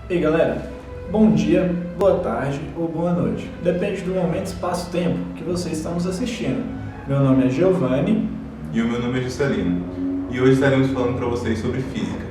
Ei galera, bom dia, boa tarde ou boa noite. Depende do momento, espaço, tempo que você está nos assistindo. Meu nome é Giovanni. E o meu nome é Juscelino. E hoje estaremos falando para vocês sobre física.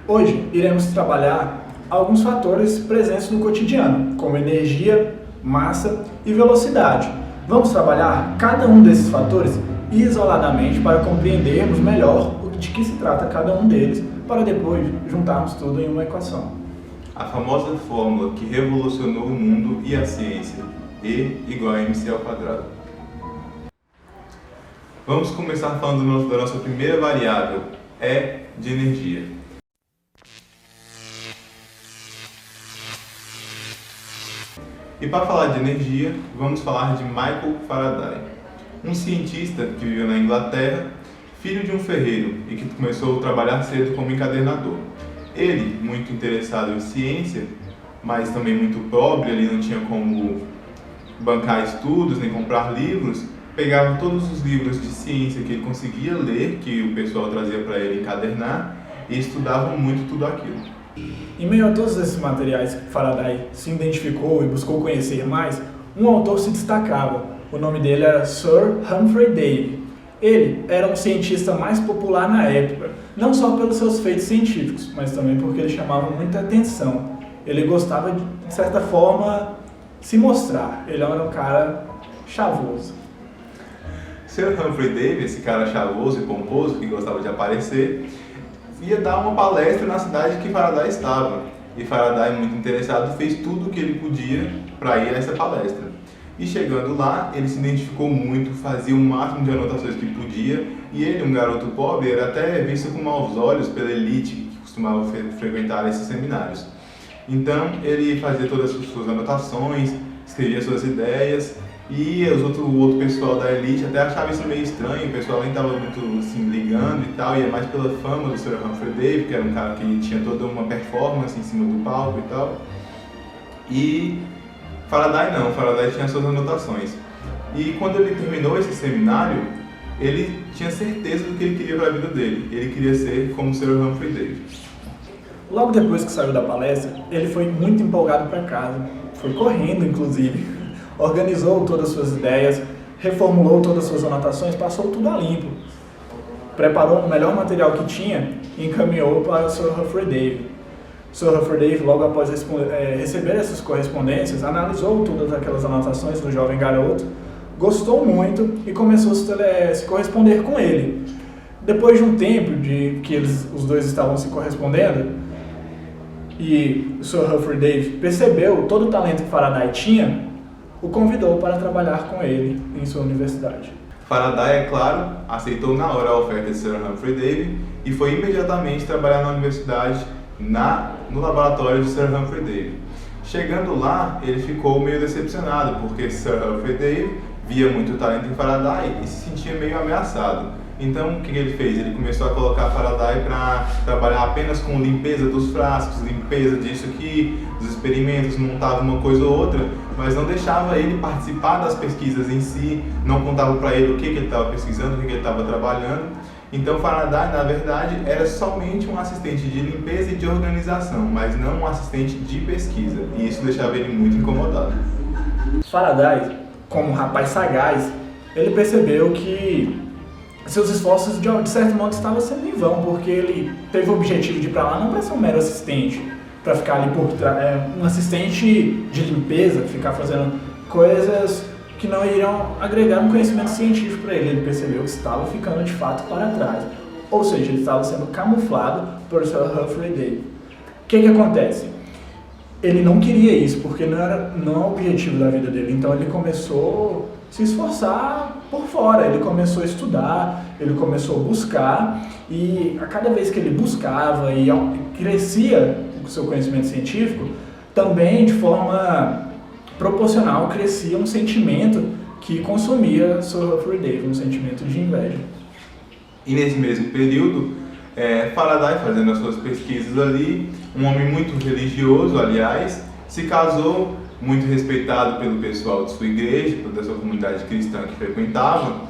Hoje iremos trabalhar alguns fatores presentes no cotidiano, como energia, massa e velocidade. Vamos trabalhar cada um desses fatores isoladamente para compreendermos melhor de que se trata cada um deles, para depois juntarmos tudo em uma equação. A famosa fórmula que revolucionou o mundo e a ciência, E igual a mc ao quadrado. Vamos começar falando da nossa primeira variável, E de energia. E para falar de energia, vamos falar de Michael Faraday, um cientista que viveu na Inglaterra, filho de um ferreiro e que começou a trabalhar cedo como encadernador. Ele, muito interessado em ciência, mas também muito pobre, ele não tinha como bancar estudos nem comprar livros, pegava todos os livros de ciência que ele conseguia ler, que o pessoal trazia para ele encadernar, e estudava muito tudo aquilo. Em meio a todos esses materiais que Faraday se identificou e buscou conhecer mais, um autor se destacava. O nome dele era Sir Humphry Davy. Ele era um cientista mais popular na época, não só pelos seus feitos científicos, mas também porque ele chamava muita atenção. Ele gostava de certa forma, se mostrar. Ele era um cara chavoso. Sir Humphry Davy, esse cara chavoso e pomposo que gostava de aparecer, ia dar uma palestra na cidade que Faraday estava. E Faraday, muito interessado, fez tudo o que ele podia para ir a essa palestra. E chegando lá, ele se identificou muito, fazia o máximo de anotações que podia, e ele, um garoto pobre, era até visto com maus olhos pela elite que costumava frequentar esses seminários. Então, ele fazia todas as suas anotações, escrevia suas ideias, e o outro pessoal da elite até achava isso meio estranho, o pessoal nem estava muito assim, ligando e tal, ia mais pela fama do Sir Humphry Davy, que era um cara que tinha toda uma performance em cima do palco e tal. E Faraday não, Faraday tinha suas anotações. E quando ele terminou esse seminário, ele tinha certeza do que ele queria para a vida dele. Ele queria ser como o Sir Humphry Davy. Logo depois que saiu da palestra, ele foi muito empolgado para casa, foi correndo inclusive. Organizou todas as suas ideias, reformulou todas as suas anotações, passou tudo a limpo. Preparou o melhor material que tinha e encaminhou para o Sir Humphry Davy. Sir Humphry Davy, logo após receber essas correspondências, analisou todas aquelas anotações do jovem garoto, gostou muito e começou a se corresponder com ele. Depois de um tempo de que os dois estavam se correspondendo, e o Sir Humphry Davy percebeu todo o talento que Faraday tinha, o convidou para trabalhar com ele em sua universidade. Faraday, é claro, aceitou na hora a oferta de Sir Humphry Davy e foi imediatamente trabalhar na universidade, no laboratório de Sir Humphry Davy. Chegando lá, ele ficou meio decepcionado, porque Sir Humphry Davy via muito talento em Faraday e se sentia meio ameaçado. Então, o que ele fez? Ele começou a colocar Faraday para trabalhar apenas com limpeza dos frascos, limpeza disso aqui, dos experimentos, montava uma coisa ou outra, mas não deixava ele participar das pesquisas em si, não contava para ele o que ele estava pesquisando, o que ele estava trabalhando. Então, Faraday, na verdade, era somente um assistente de limpeza e de organização, mas não um assistente de pesquisa, e isso deixava ele muito incomodado. Faraday, como um rapaz sagaz, ele percebeu que seus esforços, de certo modo, estavam sendo em vão, porque ele teve o objetivo de ir para lá não para ser um mero assistente, para ficar ali por trás, um assistente de limpeza, ficar fazendo coisas que não iriam agregar um conhecimento científico para ele. Ele percebeu que estava ficando de fato para trás, ou seja, ele estava sendo camuflado por Sir Humphry Davy. O que acontece? Ele não queria isso, porque não é o objetivo da vida dele, então ele começou a se esforçar por fora, ele começou a estudar, ele começou a buscar, e a cada vez que ele buscava e crescia o seu conhecimento científico, também de forma proporcional crescia um sentimento que consumia Sir Humphry Davy, um sentimento de inveja. E nesse mesmo período, Faraday, fazendo as suas pesquisas ali, um homem muito religioso, aliás, se casou, muito respeitado pelo pessoal de sua igreja, da sua comunidade cristã que frequentava,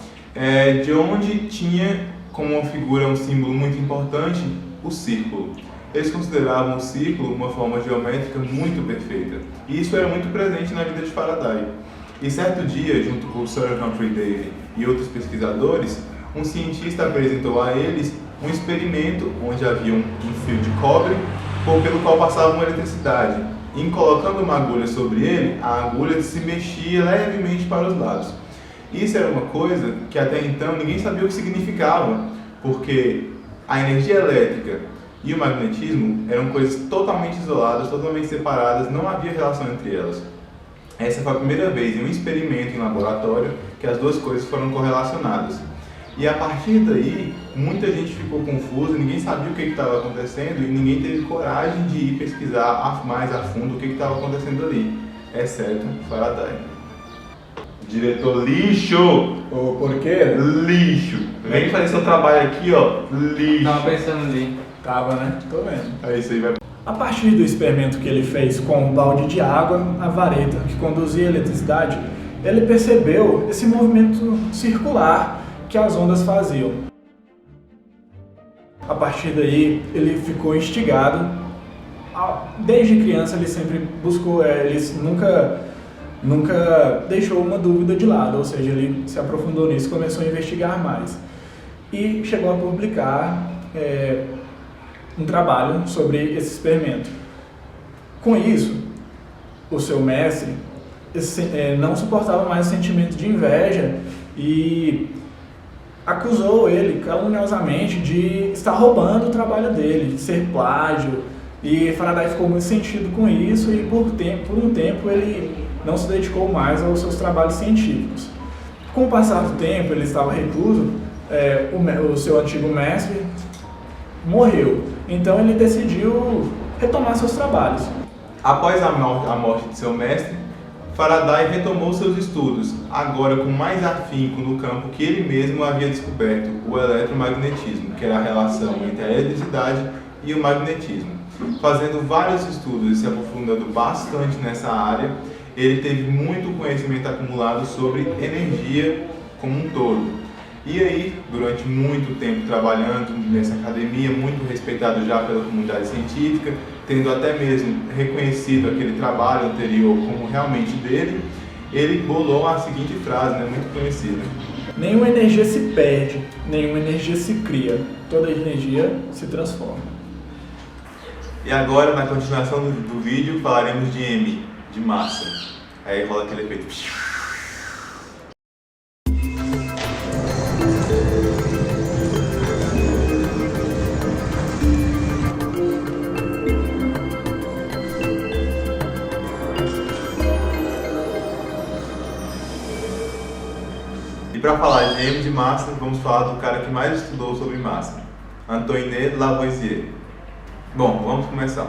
de onde tinha como uma figura, um símbolo muito importante, o círculo. Eles consideravam o círculo uma forma geométrica muito perfeita, e isso era muito presente na vida de Faraday. E certo dia, junto com o Sir Humphrey Davy e outros pesquisadores, um cientista apresentou a eles um experimento onde havia um fio de cobre pelo qual passava uma eletricidade. Em colocando uma agulha sobre ele, a agulha se mexia levemente para os lados. Isso era uma coisa que até então ninguém sabia o que significava, porque a energia elétrica e o magnetismo eram coisas totalmente isoladas, totalmente separadas, não havia relação entre elas. Essa foi a primeira vez em um experimento em laboratório que as duas coisas foram correlacionadas. E a partir daí, muita gente ficou confusa, ninguém sabia o que estava acontecendo e ninguém teve coragem de ir pesquisar mais a fundo o que estava acontecendo ali, exceto Faraday. Diretor lixo! O porquê? Lixo! Vem fazer seu trabalho aqui, ó, lixo! Tava pensando ali. Tava, né? Tô vendo. É isso aí, vai. A partir do experimento que ele fez com um balde de água, a vareta que conduzia a eletricidade, ele percebeu esse movimento circular que as ondas faziam. A partir daí, ele ficou instigado. Desde criança, ele sempre buscou, ele nunca deixou uma dúvida de lado, ou seja, ele se aprofundou nisso, começou a investigar mais. E chegou a publicar um trabalho sobre esse experimento. Com isso, o seu mestre não suportava mais o sentimento de inveja e acusou ele caluniosamente de estar roubando o trabalho dele, de ser plágio, e Faraday ficou muito sentido com isso e por um tempo ele não se dedicou mais aos seus trabalhos científicos. Com o passar do tempo, ele estava recluso, o seu antigo mestre morreu, então ele decidiu retomar seus trabalhos. Após a morte de seu mestre, Faraday retomou seus estudos, agora com mais afinco no campo que ele mesmo havia descoberto, o eletromagnetismo, que era a relação entre a eletricidade e o magnetismo. Fazendo vários estudos e se aprofundando bastante nessa área, ele teve muito conhecimento acumulado sobre energia como um todo. E aí, durante muito tempo trabalhando nessa academia, muito respeitado já pela comunidade científica, tendo até mesmo reconhecido aquele trabalho anterior como realmente dele, ele bolou a seguinte frase, muito conhecida: nenhuma energia se perde, nenhuma energia se cria, toda energia se transforma. E agora, na continuação do vídeo, falaremos de M, de massa. Aí rola aquele efeito. E para falar de M de massa, vamos falar do cara que mais estudou sobre massa, Antoine Lavoisier. Bom, vamos começar.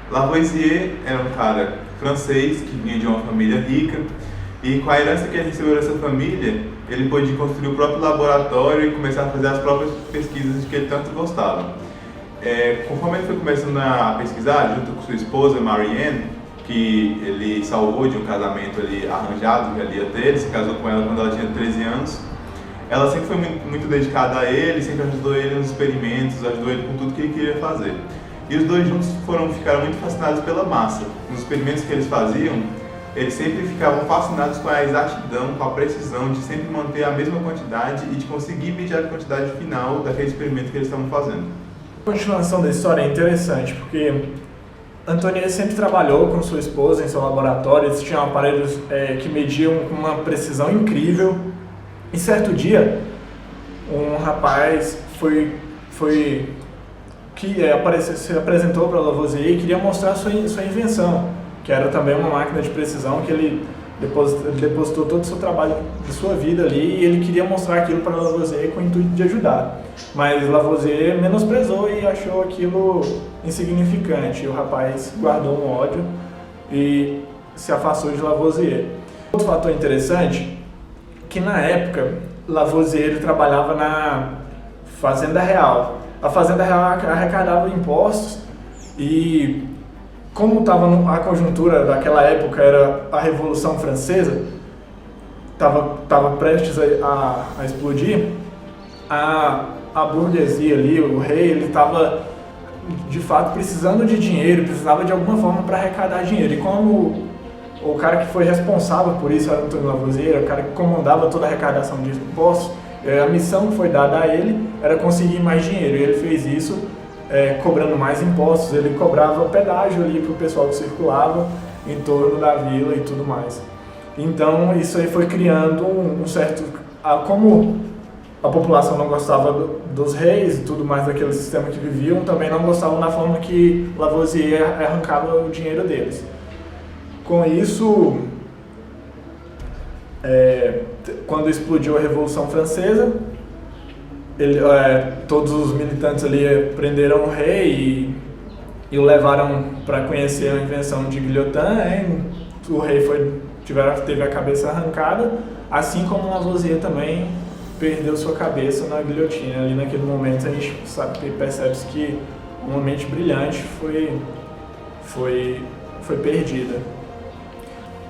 Lavoisier era um cara francês que vinha de uma família rica e com a herança que ele recebeu dessa família, ele pôde construir o próprio laboratório e começar a fazer as próprias pesquisas de que ele tanto gostava. Conforme ele foi começando a pesquisar, junto com sua esposa Marianne, que ele salvou de um casamento ali arranjado que ele ia ter, ele se casou com ela quando ela tinha 13 anos. Ela sempre foi muito dedicada a ele, sempre ajudou ele nos experimentos, ajudou ele com tudo que ele queria fazer. E os dois juntos ficaram muito fascinados pela massa. Nos experimentos que eles faziam, eles sempre ficavam fascinados com a exatidão, com a precisão de sempre manter a mesma quantidade e de conseguir medir a quantidade final daquele experimento que eles estavam fazendo. A continuação da história é interessante, porque Antoine sempre trabalhou com sua esposa em seu laboratório, eles tinham aparelhos que mediam com uma precisão incrível. E certo dia, um rapaz se apresentou para Lavoisier e queria mostrar sua invenção, que era também uma máquina de precisão que ele depositou todo o seu trabalho de sua vida ali e ele queria mostrar aquilo para Lavoisier com o intuito de ajudar. Mas Lavoisier menosprezou e achou aquilo insignificante. E o rapaz guardou um ódio e se afastou de Lavoisier. Outro fator interessante, que na época Lavoisier trabalhava na Fazenda Real. a fazenda arrecadava impostos e, como estava a conjuntura daquela época, era a Revolução Francesa, estava prestes a explodir, a burguesia ali, o rei, ele estava de fato precisando de dinheiro, precisava de alguma forma para arrecadar dinheiro. E como o cara que foi responsável por isso era Antônio Lavoisier, o cara que comandava toda a arrecadação de impostos, a missão que foi dada a ele era conseguir mais dinheiro, e ele fez isso cobrando mais impostos. Ele cobrava pedágio ali para o pessoal que circulava em torno da vila e tudo mais. Então isso aí foi criando um certo... Como a população não gostava dos reis e tudo mais daquele sistema que viviam, também não gostavam da forma que Lavoisier arrancava o dinheiro deles. Com isso, quando explodiu a Revolução Francesa, todos os militantes ali prenderam o rei e o levaram para conhecer a invenção de guilhotin. O rei teve a cabeça arrancada, assim como Lavoisier também perdeu sua cabeça na guilhotina. Ali naquele momento a gente percebe que uma mente brilhante foi perdida.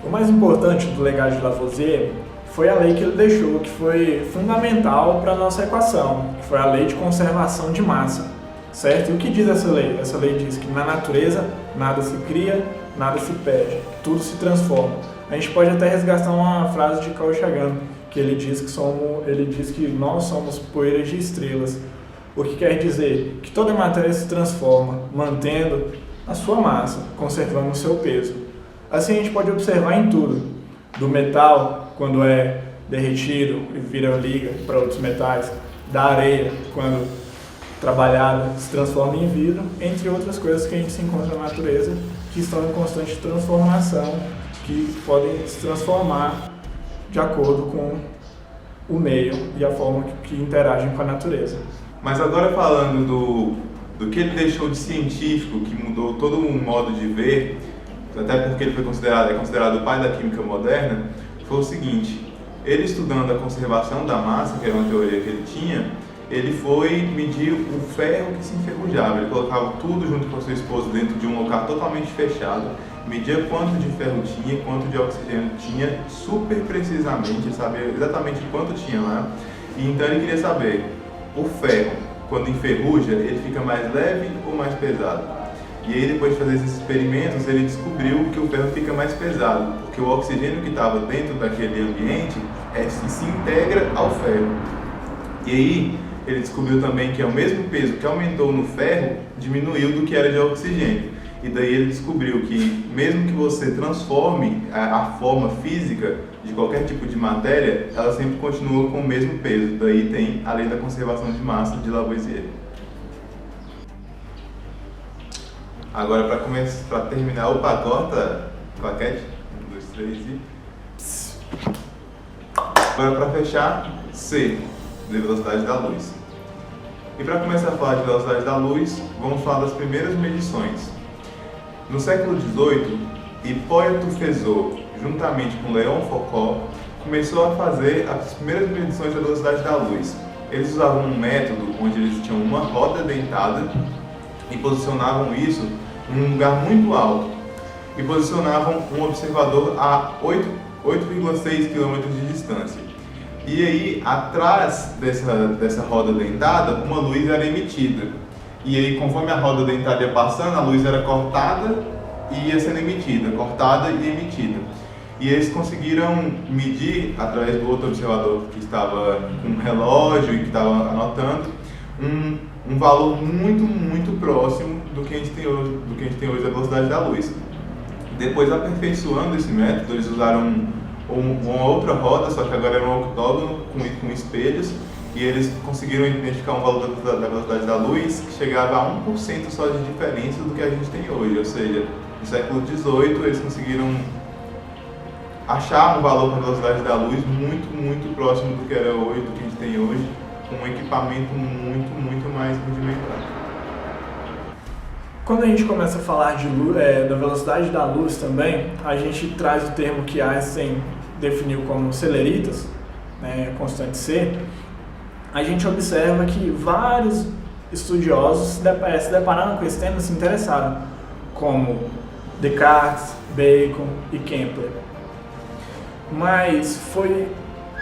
O mais importante do legado de Lavoisier foi a lei que ele deixou, que foi fundamental para a nossa equação, que foi a lei de conservação de massa, certo? E o que diz essa lei? Essa lei diz que na natureza nada se cria, nada se perde, tudo se transforma. A gente pode até resgatar uma frase de Carl Sagan, que ele diz que nós somos poeiras de estrelas, o que quer dizer que toda matéria se transforma, mantendo a sua massa, conservando o seu peso. Assim a gente pode observar em tudo, do metal, quando é derretido e vira liga para outros metais, da areia, quando trabalhada se transforma em vidro, entre outras coisas que a gente se encontra na natureza, que estão em constante transformação, que podem se transformar de acordo com o meio e a forma que interagem com a natureza. Mas agora falando do que ele deixou de científico, que mudou todo o modo de ver, até porque ele é considerado o pai da química moderna, foi o seguinte: ele estudando a conservação da massa, que era uma teoria que ele tinha, ele foi medir o ferro que se enferrujava. Ele colocava tudo junto com a sua esposa dentro de um local totalmente fechado, media quanto de ferro tinha, quanto de oxigênio tinha, super precisamente, sabia exatamente quanto tinha lá. E então ele queria saber, o ferro, quando enferruja, ele fica mais leve ou mais pesado? E aí, depois de fazer esses experimentos, ele descobriu que o ferro fica mais pesado, porque o oxigênio que estava dentro daquele ambiente se integra ao ferro. E aí, ele descobriu também que o mesmo peso que aumentou no ferro, diminuiu do que era de oxigênio. E daí ele descobriu que mesmo que você transforme a forma física de qualquer tipo de matéria, ela sempre continua com o mesmo peso. Daí tem a lei da conservação de massa de Lavoisier. Agora para terminar, corta claquete. 1, 2, 3 e... Agora para fechar, C, de velocidade da luz. E para começar a falar de velocidade da luz, vamos falar das primeiras medições. No século XVIII, Hipólito Fizeau, juntamente com Léon Foucault, começou a fazer as primeiras medições da velocidade da luz. Eles usavam um método onde eles tinham uma roda dentada e posicionavam isso em um lugar muito alto e posicionavam um observador a 8,6 km de distância. E aí, atrás dessa roda dentada, uma luz era emitida. E aí, conforme a roda dentada ia passando, a luz era cortada e ia sendo emitida, cortada e emitida. E eles conseguiram medir, através do outro observador que estava com um relógio e que estava anotando, um valor muito, muito próximo do que a gente tem hoje da velocidade da luz. Depois, aperfeiçoando esse método, eles usaram uma outra roda, só que agora era um octógono com espelhos, e eles conseguiram identificar um valor da velocidade da luz que chegava a 1% só de diferença do que a gente tem hoje. Ou seja, no século XVIII eles conseguiram achar um valor para a velocidade da luz muito, muito próximo do que era hoje, do que a gente tem hoje, com um equipamento muito, muito mais rudimentar. Quando a gente começa a falar da velocidade da luz também, a gente traz o termo que Einstein definiu como celeritas, constante C. A gente observa que vários estudiosos se depararam com esse tema e se interessaram, como Descartes, Bacon e Kepler. Mas foi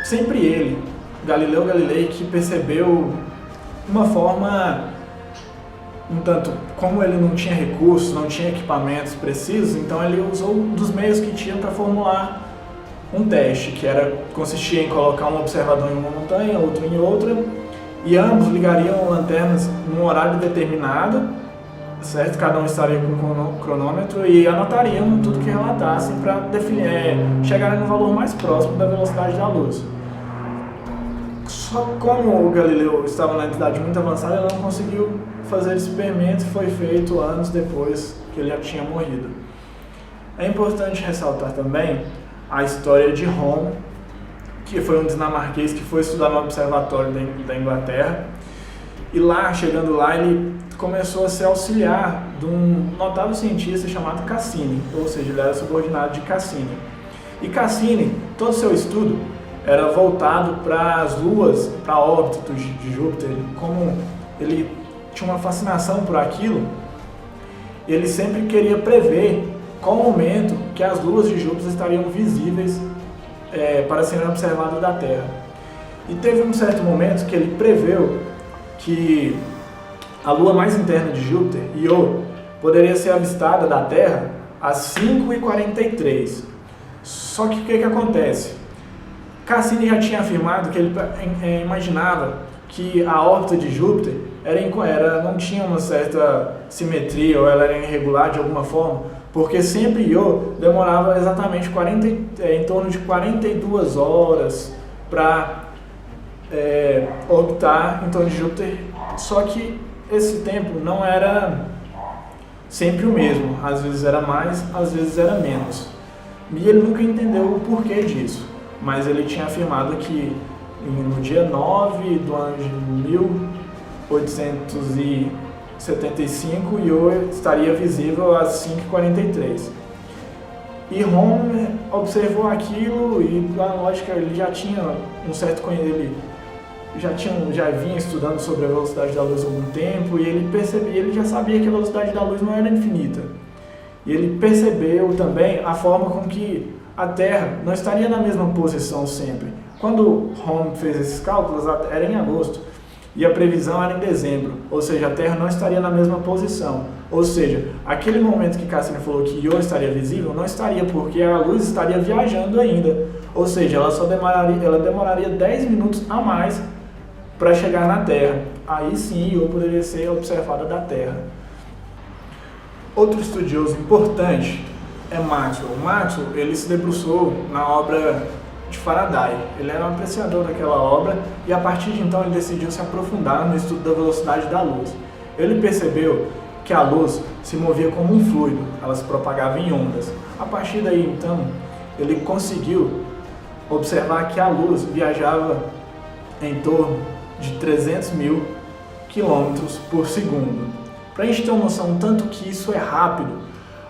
sempre ele, Galileu Galilei, que percebeu uma forma, um tanto, como ele não tinha recursos, não tinha equipamentos precisos, então ele usou dos meios que tinha para formular um teste, que consistia em colocar um observador em uma montanha, outro em outra, e ambos ligariam lanternas num horário determinado, certo? Cada um estaria com um cronômetro e anotariam tudo que relatassem para chegarem no valor mais próximo da velocidade da luz. Só como o Galileu estava na idade muito avançada, ele não conseguiu fazer esse experimento, foi feito anos depois que ele já tinha morrido. É importante ressaltar também a história de Romme, que foi um dinamarquês que foi estudar no observatório da Inglaterra, e lá, chegando lá, ele começou a ser auxiliar de um notável cientista chamado Cassini, ou seja, ele era subordinado de Cassini. E Cassini, todo o seu estudo era voltado para as luas, para a órbita de Júpiter. Como ele tinha uma fascinação por aquilo, ele sempre queria prever qual o momento que as luas de Júpiter estariam visíveis para serem observadas da Terra. E teve um certo momento que ele preveu que a lua mais interna de Júpiter, Io, poderia ser avistada da Terra às 5h43. Só que o que acontece? Cassini já tinha afirmado que ele imaginava que a órbita de Júpiter não tinha uma certa simetria, ou ela era irregular de alguma forma, porque sempre Io demorava exatamente em torno de 42 horas para orbitar em torno de Júpiter, só que esse tempo não era sempre o mesmo, às vezes era mais, às vezes era menos. E ele nunca entendeu o porquê disso, mas ele tinha afirmado que no dia 9 do ano de 1875, Io estaria visível às 5h43. E Romme observou aquilo e, na lógica, ele já tinha um certo conhecimento, já vinha estudando sobre a velocidade da luz há algum tempo, e ele já sabia que a velocidade da luz não era infinita. E ele percebeu também a forma com que a Terra não estaria na mesma posição sempre. Quando Romme fez esses cálculos, era em agosto, e a previsão era em dezembro, ou seja, a Terra não estaria na mesma posição. Ou seja, aquele momento que Cassini falou que Io estaria visível, não estaria, porque a luz estaria viajando ainda. Ou seja, ela demoraria 10 minutos a mais para chegar na Terra. Aí sim, Io poderia ser observada da Terra. Outro estudioso importante é Maxwell. Maxwell, ele se debruçou na obra de Faraday. Ele era um apreciador daquela obra e, a partir de então, ele decidiu se aprofundar no estudo da velocidade da luz. Ele percebeu que a luz se movia como um fluido, ela se propagava em ondas. A partir daí, então, ele conseguiu observar que a luz viajava em torno de 300 mil quilômetros por segundo. Para a gente ter uma noção tanto que isso é rápido,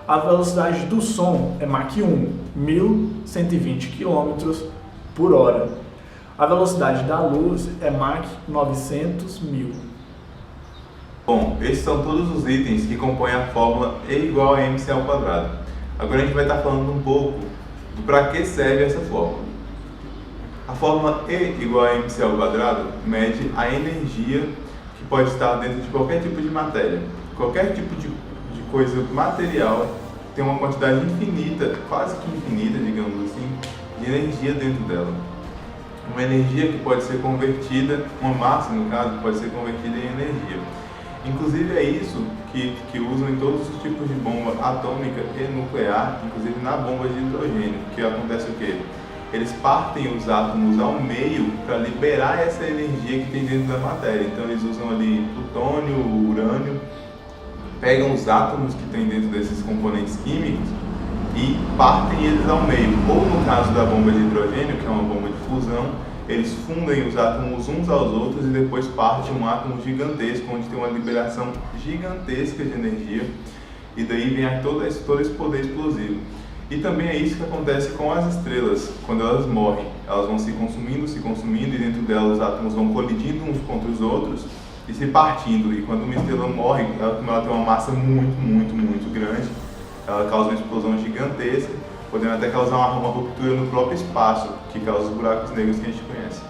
a velocidade do som é Mach 1, 1120 km por hora. A velocidade da luz é Mach 900.000. Bom, esses são todos os itens que compõem a fórmula E igual a mc ao quadrado. Agora a gente vai estar falando um pouco do para que serve essa fórmula. A fórmula E igual a mc ao quadrado mede a energia que pode estar dentro de qualquer tipo de matéria. Qualquer tipo de coisa material tem uma quantidade infinita, quase que infinita, digamos assim, de energia dentro dela. Uma energia que pode ser convertida, uma massa no caso, pode ser convertida em energia. Inclusive é isso que usam em todos os tipos de bomba atômica e nuclear, inclusive na bomba de hidrogênio, que acontece o quê? Eles partem os átomos ao meio para liberar essa energia que tem dentro da matéria. Então eles usam ali plutônio, urânio, pegam os átomos que tem dentro desses componentes químicos e partem eles ao meio. Ou no caso da bomba de hidrogênio, que é uma bomba de fusão, eles fundem os átomos uns aos outros e depois parte um átomo gigantesco, onde tem uma liberação gigantesca de energia, e daí vem todo esse poder explosivo. E também é isso que acontece com as estrelas, quando elas morrem. Elas vão se consumindo, e dentro delas os átomos vão colidindo uns contra os outros, e se partindo. E quando uma estrela morre, como ela tem uma massa muito grande, ela causa uma explosão gigantesca, podendo até causar uma ruptura no próprio espaço, que causa os buracos negros que a gente conhece.